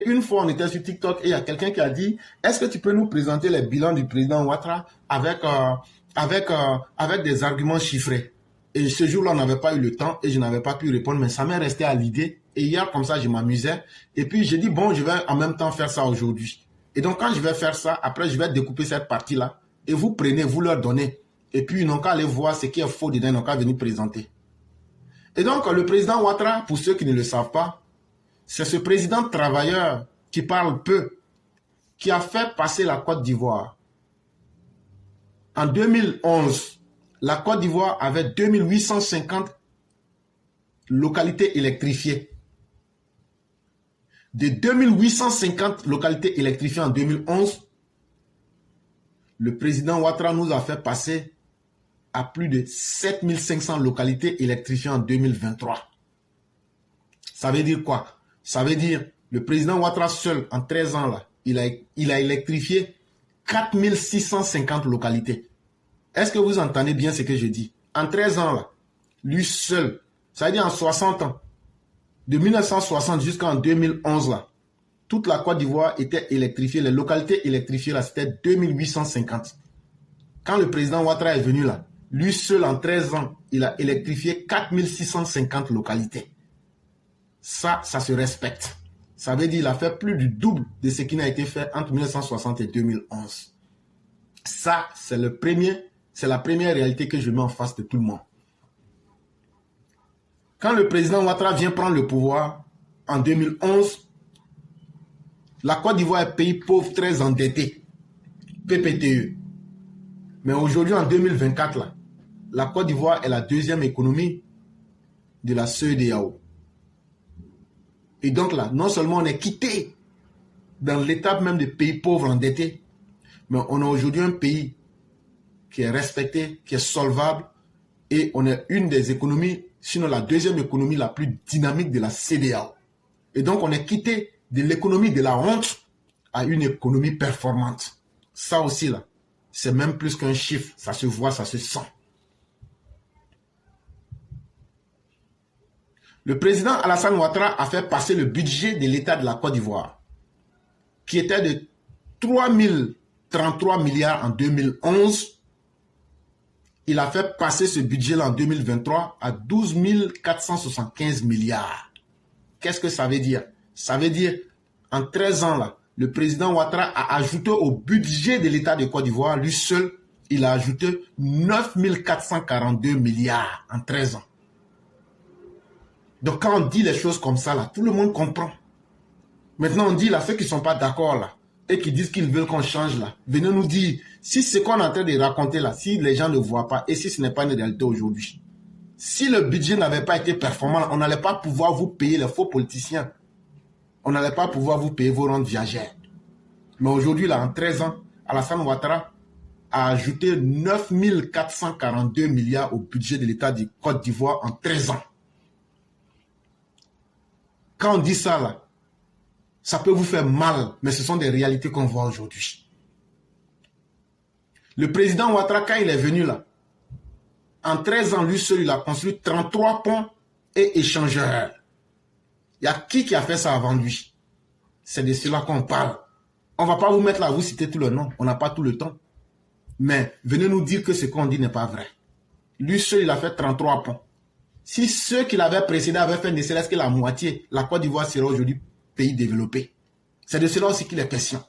Une fois, on était sur TikTok et il y a quelqu'un qui a dit, est-ce que tu peux nous présenter les bilans du président Ouattara avec des arguments chiffrés? Et ce jour-là, on n'avait pas eu le temps et je n'avais pas pu répondre, mais ça m'est resté à l'idée. Et hier, comme ça, je m'amusais. Et puis, j'ai dit, bon, je vais en même temps faire ça aujourd'hui. Et donc, quand je vais faire ça, après, je vais découper cette partie-là. Et vous prenez, vous leur donnez. Et puis, ils n'ont qu'à aller voir ce qui est faux dedans, ils n'ont qu'à venir présenter. Et donc, le président Ouattara, pour ceux qui ne le savent pas, c'est ce président travailleur qui parle peu, qui a fait passer la Côte d'Ivoire. En 2011, la Côte d'Ivoire avait 2850 localités électrifiées. De 2850 localités électrifiées en 2011, le président Ouattara nous a fait passer à plus de 7500 localités électrifiées en 2023. Ça veut dire quoi? Ça veut dire le président Ouattara seul, en 13 ans, là, il a électrifié 4650 localités. Est-ce que vous entendez bien ce que je dis? En 13 ans, là, lui seul, ça veut dire en 60 ans, de 1960 jusqu'en 2011, là, toute la Côte d'Ivoire était électrifiée. Les localités électrifiées, là, c'était 2850. Quand le président Ouattara est venu là, lui seul en 13 ans, il a électrifié 4650 localités. Ça se respecte. Ça veut dire qu'il a fait plus du double de ce qui n'a été fait entre 1960 et 2011. Ça, c'est la première réalité que je mets en face de tout le monde. Quand le président Ouattara vient prendre le pouvoir, en 2011, la Côte d'Ivoire est pays pauvre très endetté, PPTE. Mais aujourd'hui, en 2024, là, la Côte d'Ivoire est la deuxième économie de la CEDEAO. Et donc là, non seulement on est quitté dans l'étape même des pays pauvres endettés, mais on a aujourd'hui un pays qui est respecté, qui est solvable, et on est une des économies, sinon la deuxième économie la plus dynamique de la CEDEAO. Et donc on est quitté de l'économie de la honte à une économie performante. Ça aussi là, c'est même plus qu'un chiffre, ça se voit, ça se sent. Le président Alassane Ouattara a fait passer le budget de l'État de la Côte d'Ivoire, qui était de 3033 milliards en 2011. Il a fait passer ce budget-là en 2023 à 12 475 milliards. Qu'est-ce que ça veut dire? Ça veut dire, en 13 ans, là, le président Ouattara a ajouté au budget de l'État de Côte d'Ivoire, lui seul, il a ajouté 9 442 milliards en 13 ans. Donc quand on dit les choses comme ça, là, tout le monde comprend. Maintenant, on dit là, ceux qui ne sont pas d'accord là, et qui disent qu'ils veulent qu'on change là, venez nous dire si ce qu'on est en train de raconter là, si les gens ne voient pas, et si ce n'est pas une réalité aujourd'hui. Si le budget n'avait pas été performant, on n'allait pas pouvoir vous payer les faux politiciens. On n'allait pas pouvoir vous payer vos rentes viagères. Mais aujourd'hui, là, en 13 ans, Alassane Ouattara a ajouté 9 442 milliards au budget de l'État de Côte d'Ivoire en 13 ans. Quand on dit ça, là, ça peut vous faire mal, mais ce sont des réalités qu'on voit aujourd'hui. Le président Ouattara, quand il est venu là, en 13 ans, lui seul, il a construit 33 ponts et échangeurs. Il y a qui a fait ça avant lui? C'est de cela qu'on parle. On ne va pas vous mettre là, vous citer tout le nom. On n'a pas tout le temps. Mais venez nous dire que ce qu'on dit n'est pas vrai. Lui seul, il a fait 33 ponts. Si ceux qui l'avaient précédé avaient fait ne serait-ce que la moitié, la Côte d'Ivoire serait aujourd'hui pays développé. C'est de cela aussi qu'il est question.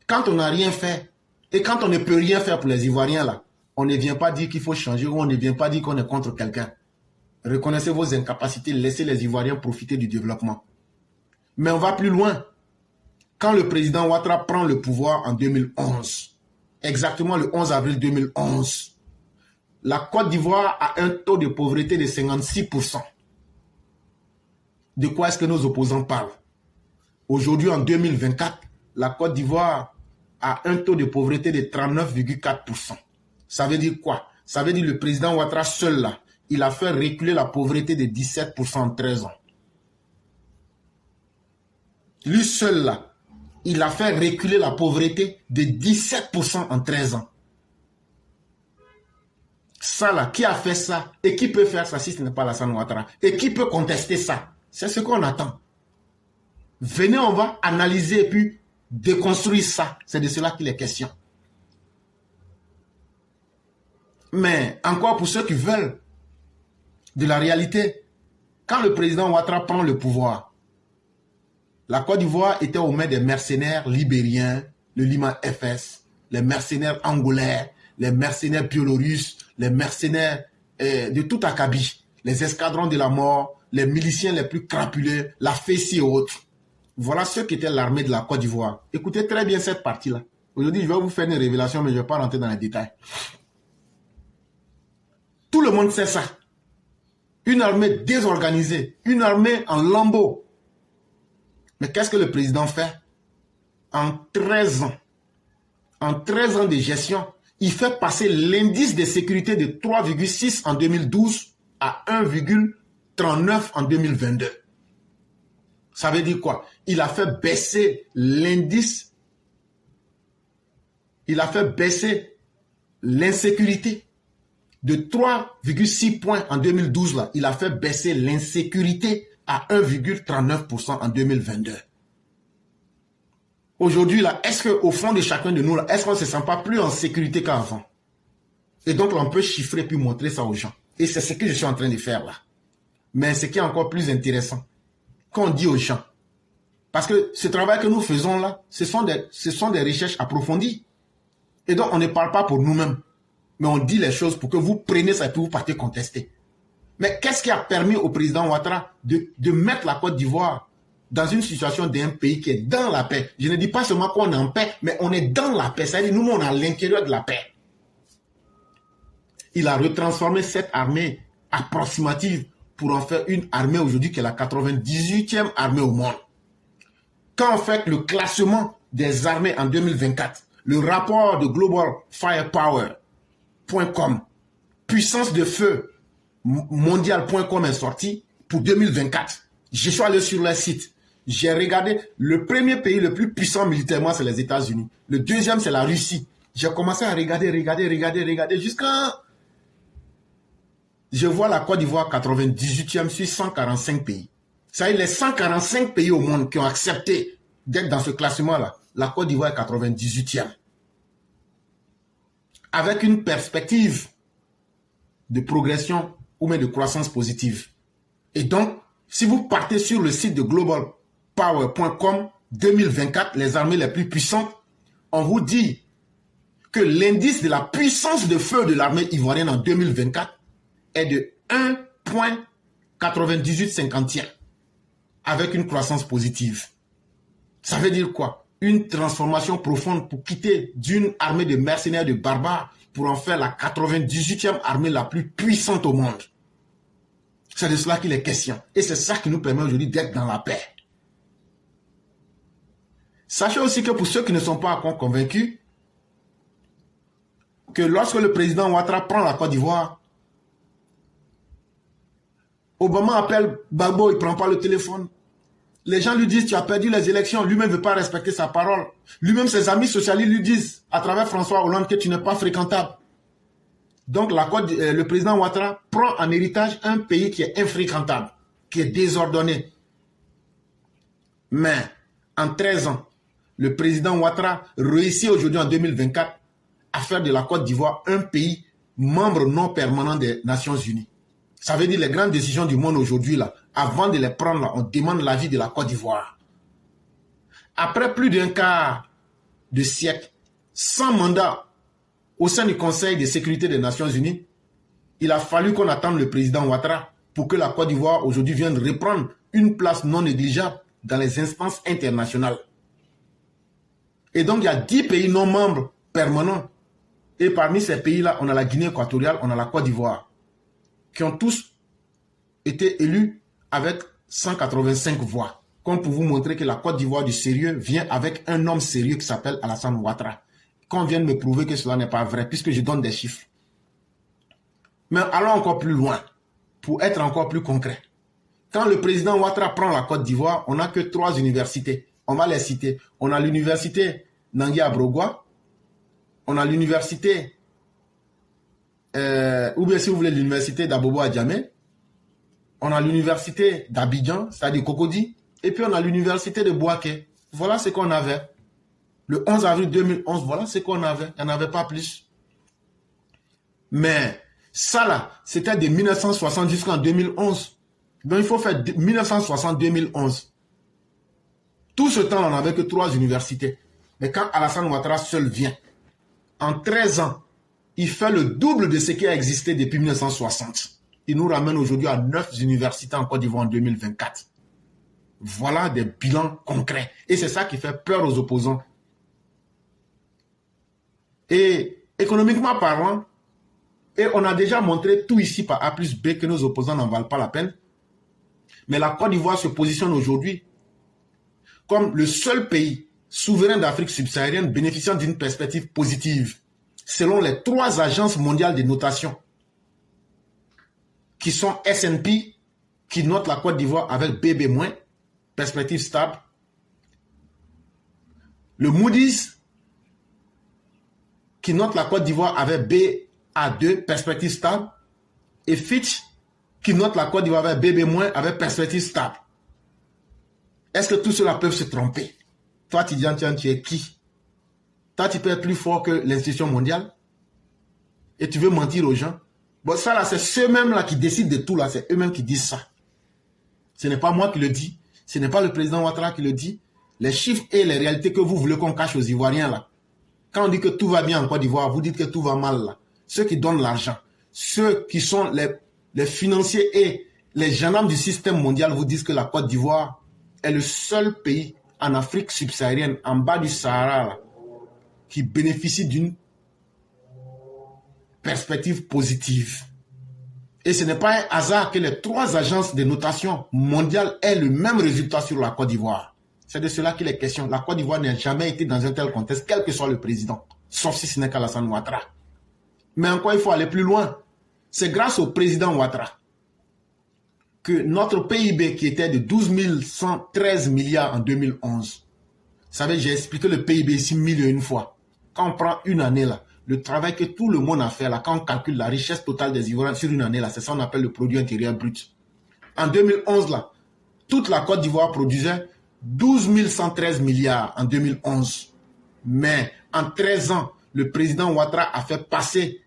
Quand on n'a rien fait, et quand on ne peut rien faire pour les Ivoiriens là, on ne vient pas dire qu'il faut changer ou on ne vient pas dire qu'on est contre quelqu'un. Reconnaissez vos incapacités, laissez les Ivoiriens profiter du développement. Mais on va plus loin. Quand le président Ouattara prend le pouvoir en 2011, exactement le 11 avril 2011, la Côte d'Ivoire a un taux de pauvreté de 56%. De quoi est-ce que nos opposants parlent? Aujourd'hui, en 2024, la Côte d'Ivoire a un taux de pauvreté de 39,4%. Ça veut dire quoi? Ça veut dire que le président Ouattara seul là, il a fait reculer la pauvreté de 17% en 13 ans. Lui seul là, il a fait reculer la pauvreté de 17% en 13 ans. Ça là, qui a fait ça et qui peut faire ça si ce n'est pas Alassane Ouattara? Et qui peut contester ça? C'est ce qu'on attend. Venez, on va analyser et puis déconstruire ça. C'est de cela qu'il est question. Mais encore pour ceux qui veulent de la réalité, quand le président Ouattara prend le pouvoir, la Côte d'Ivoire était aux mains des mercenaires libériens, le Lima FS, les mercenaires angolais, les mercenaires biélorusses, les mercenaires de tout acabit, les escadrons de la mort, les miliciens les plus crapuleux, la FECI et autres. Voilà ce qu'était l'armée de la Côte d'Ivoire. Écoutez très bien cette partie-là. Aujourd'hui, je vais vous faire une révélation, mais je ne vais pas rentrer dans les détails. Tout le monde sait ça. Une armée désorganisée, une armée en lambeaux. Mais qu'est-ce que le président fait? En 13 ans de gestion, il fait passer l'indice de sécurité de 3,6 en 2012 à 1,39 en 2022. Ça veut dire quoi? Il a fait baisser l'indice, il a fait baisser l'insécurité de 3,6 points en 2012. Là, il a fait baisser l'insécurité à 1,39% en 2022. Aujourd'hui, là, est-ce qu'au fond de chacun de nous, là, est-ce qu'on ne se sent pas plus en sécurité qu'avant? Et donc, là, on peut chiffrer puis montrer ça aux gens. Et c'est ce que je suis en train de faire là. Mais ce qui est encore plus intéressant, qu'on dit aux gens, parce que ce travail que nous faisons là, ce sont des recherches approfondies. Et donc, on ne parle pas pour nous-mêmes, mais on dit les choses pour que vous preniez ça et puis vous partez contester. Mais qu'est-ce qui a permis au président Ouattara de mettre la Côte d'Ivoire dans une situation d'un pays qui est dans la paix? Je ne dis pas seulement qu'on est en paix, mais on est dans la paix. C'est-à-dire nous, on est à l'intérieur de la paix. Il a retransformé cette armée approximative pour en faire une armée aujourd'hui qui est la 98e armée au monde. Quand on fait le classement des armées en 2024, le rapport de globalfirepower.com, puissance de feu mondial.com est sorti pour 2024. Je suis allé sur le site. J'ai regardé le premier pays le plus puissant militairement, c'est les États-Unis. Le deuxième, c'est la Russie. J'ai commencé à regarder jusqu'à... Je vois la Côte d'Ivoire 98e sur 145 pays. Ça y est, les 145 pays au monde qui ont accepté d'être dans ce classement-là, la Côte d'Ivoire est 98e. Avec une perspective de progression ou même de croissance positive. Et donc, si vous partez sur le site de globalpower.com 2024, les armées les plus puissantes, on vous dit que l'indice de la puissance de feu de l'armée ivoirienne en 2024 est de 1,9850 avec une croissance positive. Ça veut dire quoi? Une transformation profonde pour quitter d'une armée de mercenaires de barbares pour en faire la 98e armée la plus puissante au monde. C'est de cela qu'il est question. Et c'est ça qui nous permet aujourd'hui d'être dans la paix. Sachez aussi que pour ceux qui ne sont pas encore convaincus, que lorsque le président Ouattara prend la Côte d'Ivoire, Obama appelle Gbagbo, il ne prend pas le téléphone. Les gens lui disent, tu as perdu les élections. Lui-même ne veut pas respecter sa parole. Lui-même, ses amis socialistes lui disent, à travers François Hollande, que tu n'es pas fréquentable. Donc, le président Ouattara prend en héritage un pays qui est infréquentable, qui est désordonné. Mais, en 13 ans, le président Ouattara réussit aujourd'hui, en 2024, à faire de la Côte d'Ivoire un pays membre non permanent des Nations Unies. Ça veut dire les grandes décisions du monde aujourd'hui, là, avant de les prendre, là, on demande l'avis de la Côte d'Ivoire. Après plus d'un quart de siècle, sans mandat au sein du Conseil de sécurité des Nations Unies, il a fallu qu'on attende le président Ouattara pour que la Côte d'Ivoire aujourd'hui vienne reprendre une place non négligeable dans les instances internationales. Et donc, il y a 10 pays non membres permanents. Et parmi ces pays-là, on a la Guinée équatoriale, on a la Côte d'Ivoire, qui ont tous été élus avec 185 voix. Comme pour vous montrer que la Côte d'Ivoire du sérieux vient avec un homme sérieux qui s'appelle Alassane Ouattara. Qu'on vienne me prouver que cela n'est pas vrai, puisque je donne des chiffres. Mais allons encore plus loin, pour être encore plus concret. Quand le président Ouattara prend la Côte d'Ivoire, on n'a que 3 universités. On va les citer. On a l'université Nangui Abrogwa, on a l'université, ou bien si vous voulez l'université d'Abobo Adjamé, on a l'université d'Abidjan, c'est-à-dire Cocody, Et puis on a l'université de Bouaké. Voilà ce qu'on avait. Le 11 avril 2011, voilà ce qu'on avait. Il n'y en avait pas plus. Mais ça là, c'était de 1960 jusqu'en 2011. Donc il faut faire 1960-2011. Tout ce temps, on n'avait que 3 universités. Mais quand Alassane Ouattara seul vient, en 13 ans, il fait le double de ce qui a existé depuis 1960. Il nous ramène aujourd'hui à 9 universités en Côte d'Ivoire en 2024. Voilà des bilans concrets. Et c'est ça qui fait peur aux opposants. Et économiquement parlant, et on a déjà montré tout ici par A plus B que nos opposants n'en valent pas la peine. Mais la Côte d'Ivoire se positionne aujourd'hui comme le seul pays souverain d'Afrique subsaharienne bénéficiant d'une perspective positive, selon les 3 agences mondiales de notation, qui sont S&P, qui note la Côte d'Ivoire avec BB-, perspective stable, le Moody's, qui note la Côte d'Ivoire avec BA2, perspective stable, et Fitch, qui note la Côte d'Ivoire avec BB-, avec perspective stable. Est-ce que tous ceux-là peuvent se tromper? Toi, Tidjane, tu es qui? Toi, tu peux être plus fort que l'institution mondiale? Et tu veux mentir aux gens? Bon, ça là, c'est ceux-mêmes là qui décident de tout là, c'est eux-mêmes qui disent ça. Ce n'est pas moi qui le dis, ce n'est pas le président Ouattara qui le dit. Les chiffres et les réalités que vous voulez qu'on cache aux Ivoiriens là. Quand on dit que tout va bien en Côte d'Ivoire, vous dites que tout va mal là. Ceux qui donnent l'argent, ceux qui sont les financiers et les gendarmes du système mondial vous disent que la Côte d'Ivoire est le seul pays en Afrique subsaharienne, en bas du Sahara, là, qui bénéficie d'une perspective positive. Et ce n'est pas un hasard que les 3 agences de notation mondiales aient le même résultat sur la Côte d'Ivoire. C'est de cela qu'il est question. La Côte d'Ivoire n'a jamais été dans un tel contexte, quel que soit le président, sauf si ce n'est qu'Alassane Ouattara. Mais encore, il faut aller plus loin. C'est grâce au président Ouattara que notre PIB, qui était de 12 113 milliards en 2011, vous savez, j'ai expliqué le PIB ici 1001 fois. Quand on prend une année là, le travail que tout le monde a fait là, quand on calcule la richesse totale des Ivoiriens sur une année là, c'est ça qu'on appelle le produit intérieur brut. En 2011 là, toute la Côte d'Ivoire produisait 12 113 milliards en 2011. Mais en 13 ans, le président Ouattara a fait passer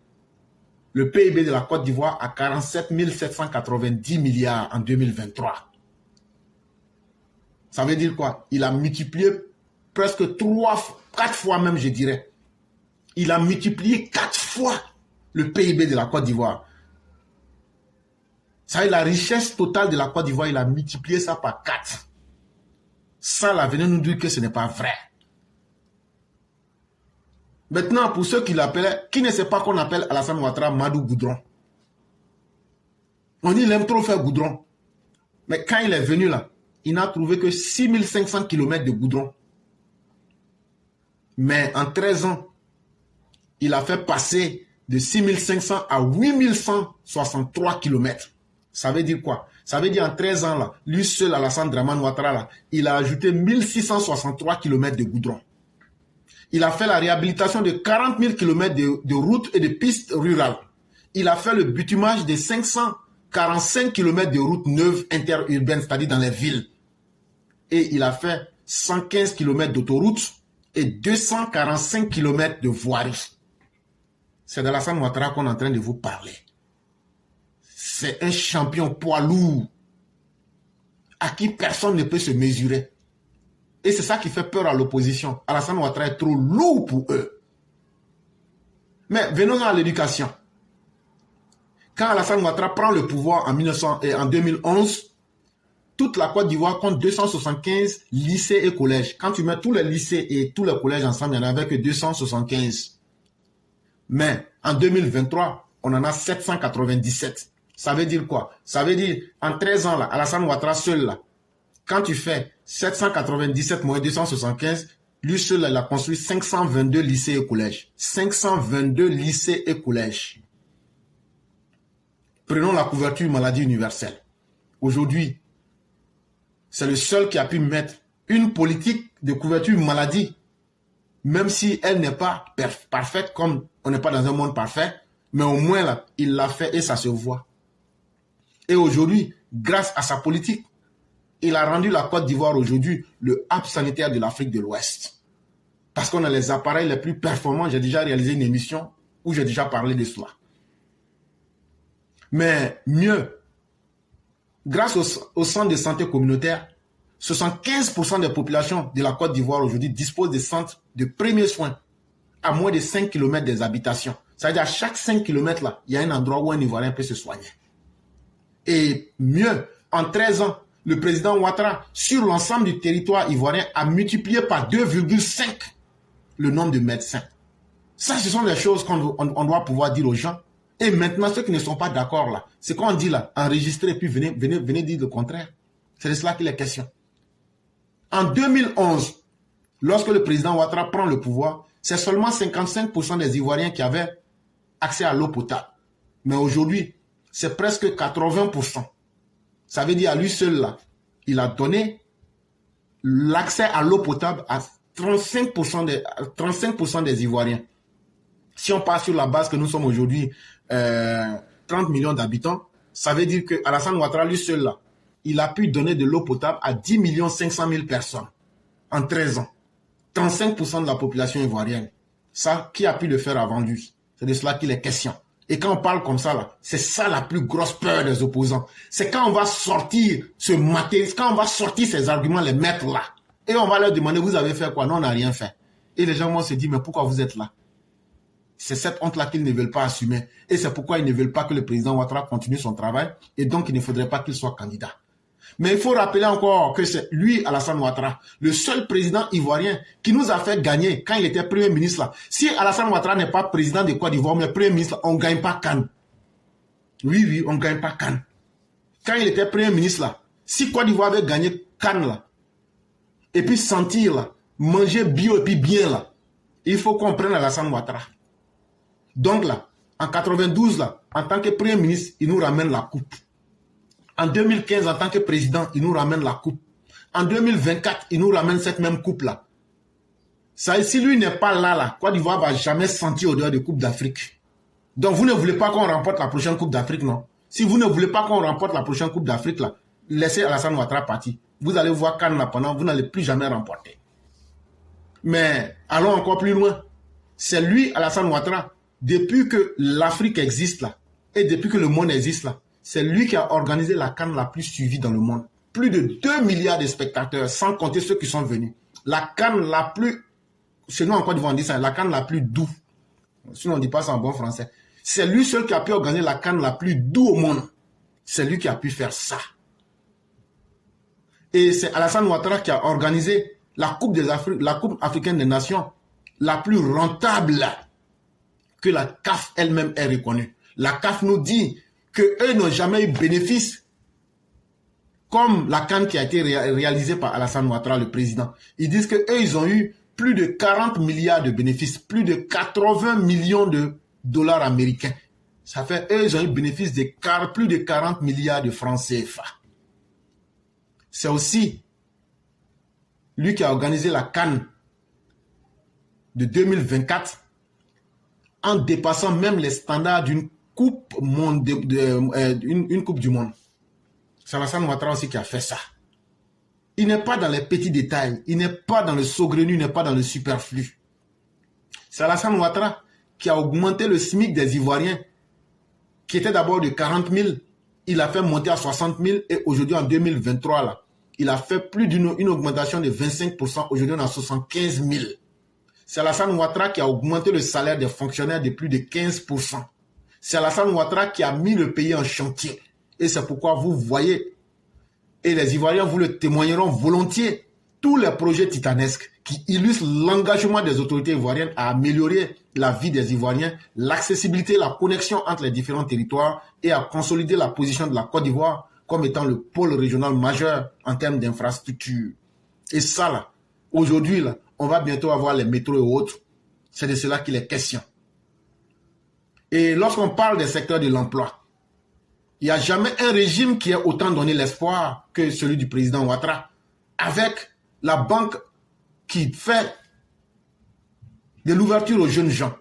le PIB de la Côte d'Ivoire à 47 790 milliards en 2023. Ça veut dire quoi? Il a multiplié presque 4 fois même, je dirais. Il a multiplié 4 fois le PIB de la Côte d'Ivoire. Ça veut dire la richesse totale de la Côte d'Ivoire, il a multiplié ça par 4. Ça, là, venez nous dire que ce n'est pas vrai. Maintenant, pour ceux qui l'appelaient, qui ne sait pas qu'on appelle Alassane Ouattara Madou Goudron? On dit qu'il aime trop faire goudron. Mais quand il est venu là, il n'a trouvé que 6500 km de goudron. Mais en 13 ans, il a fait passer de 6500 à 8163 km. Ça veut dire quoi? Ça veut dire en 13 ans, là, lui seul, Alassane Dramane Ouattara, là, il a ajouté 1663 km de goudron. Il a fait la réhabilitation de 40 000 km de routes et de pistes rurales. Il a fait le bitumage de 545 km de routes neuves interurbaines, c'est-à-dire dans les villes. Et il a fait 115 km d'autoroutes et 245 km de voiries. C'est d'Alassane Ouattara qu'on est en train de vous parler. C'est un champion poids lourd à qui personne ne peut se mesurer. Et c'est ça qui fait peur à l'opposition. Alassane Ouattara est trop lourd pour eux. Mais venons à l'éducation. Quand Alassane Ouattara prend le pouvoir en 2011, toute la Côte d'Ivoire compte 275 lycées et collèges. Quand tu mets tous les lycées et tous les collèges ensemble, il n'y en avait que 275. Mais en 2023, on en a 797. Ça veut dire quoi? Ça veut dire, en 13 ans, là, Alassane Ouattara seul, là, quand tu fais 797 moins 275, lui seul, là, il a construit 522 lycées et collèges. 522 lycées et collèges. Prenons la couverture maladie universelle. Aujourd'hui, c'est le seul qui a pu mettre une politique de couverture maladie, même si elle n'est pas parfaite, comme on n'est pas dans un monde parfait, mais au moins là, il l'a fait et ça se voit. Et aujourd'hui, grâce à sa politique, Il a rendu la Côte d'Ivoire aujourd'hui le hub sanitaire de l'Afrique de l'Ouest. Parce qu'on a les appareils les plus performants. J'ai déjà réalisé une émission où j'ai déjà parlé de cela. Mais mieux, grâce au centre de santé communautaire, 75% des populations de la Côte d'Ivoire aujourd'hui disposent de centres de premiers soins à moins de 5 km des habitations. C'est-à-dire à chaque 5 km, là, il y a un endroit où un Ivoirien peut se soigner. Et mieux, en 13 ans, le président Ouattara, sur l'ensemble du territoire ivoirien, a multiplié par 2,5 le nombre de médecins. Ça, ce sont des choses qu'on doit pouvoir dire aux gens. Et maintenant, ceux qui ne sont pas d'accord là, c'est qu'on dit là, enregistrez, puis venez dire le contraire. C'est de cela qu'il est question. En 2011, lorsque le président Ouattara prend le pouvoir, c'est seulement 55% des Ivoiriens qui avaient accès à l'eau potable. Mais aujourd'hui, c'est presque 80%. Ça veut dire à lui seul là, il a donné l'accès à l'eau potable à 35% des Ivoiriens. Si on part sur la base que nous sommes aujourd'hui 30 millions d'habitants, ça veut dire que Alassane Ouattara, lui seul là, il a pu donner de l'eau potable à 10 500 000 personnes en 13 ans. 35% de la population ivoirienne. Ça, qui a pu le faire avant lui? C'est de cela qu'il est question. Et quand on parle comme ça, là, c'est ça la plus grosse peur des opposants. C'est quand on va sortir ce matériel, quand on va sortir ces arguments, les mettre là. Et on va leur demander, vous avez fait quoi? Non, on n'a rien fait. Et les gens vont se dire, mais pourquoi vous êtes là? C'est cette honte-là qu'ils ne veulent pas assumer. Et c'est pourquoi ils ne veulent pas que le président Ouattara continue son travail. Et donc, il ne faudrait pas qu'il soit candidat. Mais il faut rappeler encore que c'est lui, Alassane Ouattara, le seul président ivoirien qui nous a fait gagner quand il était Premier ministre là. Si Alassane Ouattara n'est pas président de Côte d'Ivoire, mais Premier ministre, on ne gagne pas Cannes. Oui, on ne gagne pas Cannes. Quand il était Premier ministre là, si Côte d'Ivoire avait gagné Cannes là, et puis sentir là, manger bio et puis bien là, il faut qu'on prenne Alassane Ouattara. Donc là, en 92 là, en tant que Premier ministre, il nous ramène la coupe. En 2015, en tant que président, il nous ramène la coupe. En 2024, il nous ramène cette même coupe-là. Ça, si lui n'est pas là, Côte d'Ivoire ne va jamais sentir odeur de Coupe d'Afrique. Donc, vous ne voulez pas qu'on remporte la prochaine Coupe d'Afrique, non? Si vous ne voulez pas qu'on remporte la prochaine Coupe d'Afrique, là, laissez Alassane Ouattara partir. Vous allez voir Cannes là pendant, vous n'allez plus jamais remporter. Mais, allons encore plus loin. C'est lui, Alassane Ouattara, depuis que l'Afrique existe là, et depuis que le monde existe là, c'est lui qui a organisé la CAN la plus suivie dans le monde. Plus de 2 milliards de spectateurs, sans compter ceux qui sont venus. La CAN la plus... Chez nous, en Côte d'Ivoire, on dit ça, la CAN la plus douce. Sinon, on ne dit pas ça en bon français. C'est lui seul qui a pu organiser la CAN la plus douce au monde. C'est lui qui a pu faire ça. Et c'est Alassane Ouattara qui a organisé la Coupe africaine des Nations la plus rentable que la CAF elle-même ait reconnue. La CAF nous dit qu'eux n'ont jamais eu bénéfice comme la CAN qui a été réalisée par Alassane Ouattara, le président. Ils disent qu'eux, ils ont eu plus de 40 milliards de bénéfices, plus de 80 millions de dollars américains. Ça fait, eux, ils ont eu bénéfice de plus de 40 milliards de francs CFA. C'est aussi lui qui a organisé la CAN de 2024 en dépassant même les standards d'une coupe une coupe du monde. C'est Alassane Ouattara aussi qui a fait ça. Il n'est pas dans les petits détails, il n'est pas dans le saugrenu, il n'est pas dans le superflu. C'est Alassane Ouattara qui a augmenté le SMIC des Ivoiriens, qui était d'abord de 40 000, il a fait monter à 60 000 et aujourd'hui en 2023, là, il a fait plus d'une augmentation de 25%, aujourd'hui on a 75 000. C'est Alassane Ouattara qui a augmenté le salaire des fonctionnaires de plus de 15%. C'est Alassane Ouattara qui a mis le pays en chantier. Et c'est pourquoi vous voyez, et les Ivoiriens vous le témoigneront volontiers, tous les projets titanesques qui illustrent l'engagement des autorités ivoiriennes à améliorer la vie des Ivoiriens, l'accessibilité, la connexion entre les différents territoires et à consolider la position de la Côte d'Ivoire comme étant le pôle régional majeur en termes d'infrastructure. Et ça, là, aujourd'hui, là, on va bientôt avoir les métros et autres. C'est de cela qu'il est question. Et lorsqu'on parle des secteurs de l'emploi, il n'y a jamais un régime qui ait autant donné l'espoir que celui du président Ouattara, avec la banque qui fait de l'ouverture aux jeunes gens.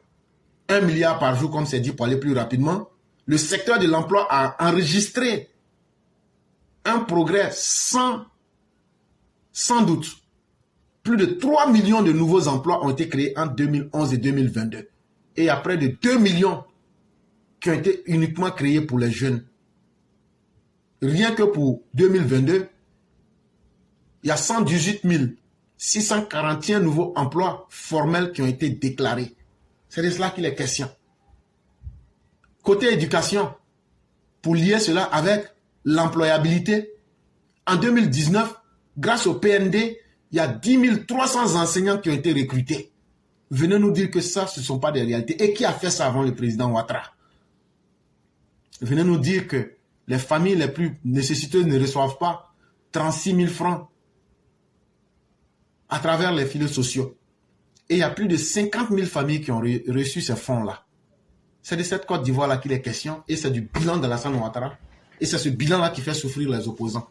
1 milliard par jour, comme c'est dit, pour aller plus rapidement. Le secteur de l'emploi a enregistré un progrès sans sans doute, plus de 3 millions de nouveaux emplois ont été créés en 2011 et 2022. Et il y a près de 2 millions qui ont été uniquement créés pour les jeunes. Rien que pour 2022, il y a 118 641 nouveaux emplois formels qui ont été déclarés. C'est de cela qu'il est question. Côté éducation, pour lier cela avec l'employabilité, en 2019, grâce au PND, il y a 10 300 enseignants qui ont été recrutés. Venez nous dire que ça, ce ne sont pas des réalités. Et qui a fait ça avant le président Ouattara? Venez nous dire que les familles les plus nécessiteuses ne reçoivent pas 36 000 francs à travers les filets sociaux. Et il y a plus de 50 000 familles qui ont reçu ces fonds-là. C'est de cette Côte d'Ivoire-là qu'il est question. Et c'est du bilan de Alassane Ouattara. Et c'est ce bilan-là qui fait souffrir les opposants.